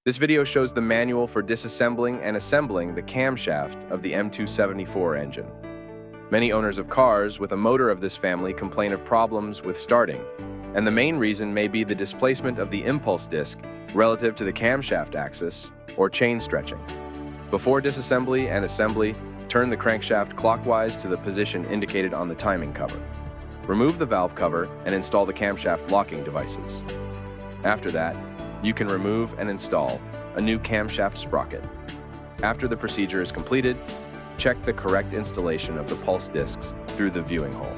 This video shows the manual for disassembling and assembling the camshaft of the M274 engine. Many owners of cars with a motor of this family complain of problems with starting, and the main reason may be the displacement of the impulse disc relative to the camshaft axis or chain stretching. Before disassembly and assembly, turn the crankshaft clockwise to the position indicated on the timing cover. Remove the valve cover and install the camshaft locking devices. After that, you can remove and install a new camshaft sprocket. After the procedure is completed, check the correct installation of the pulse discs through the viewing hole.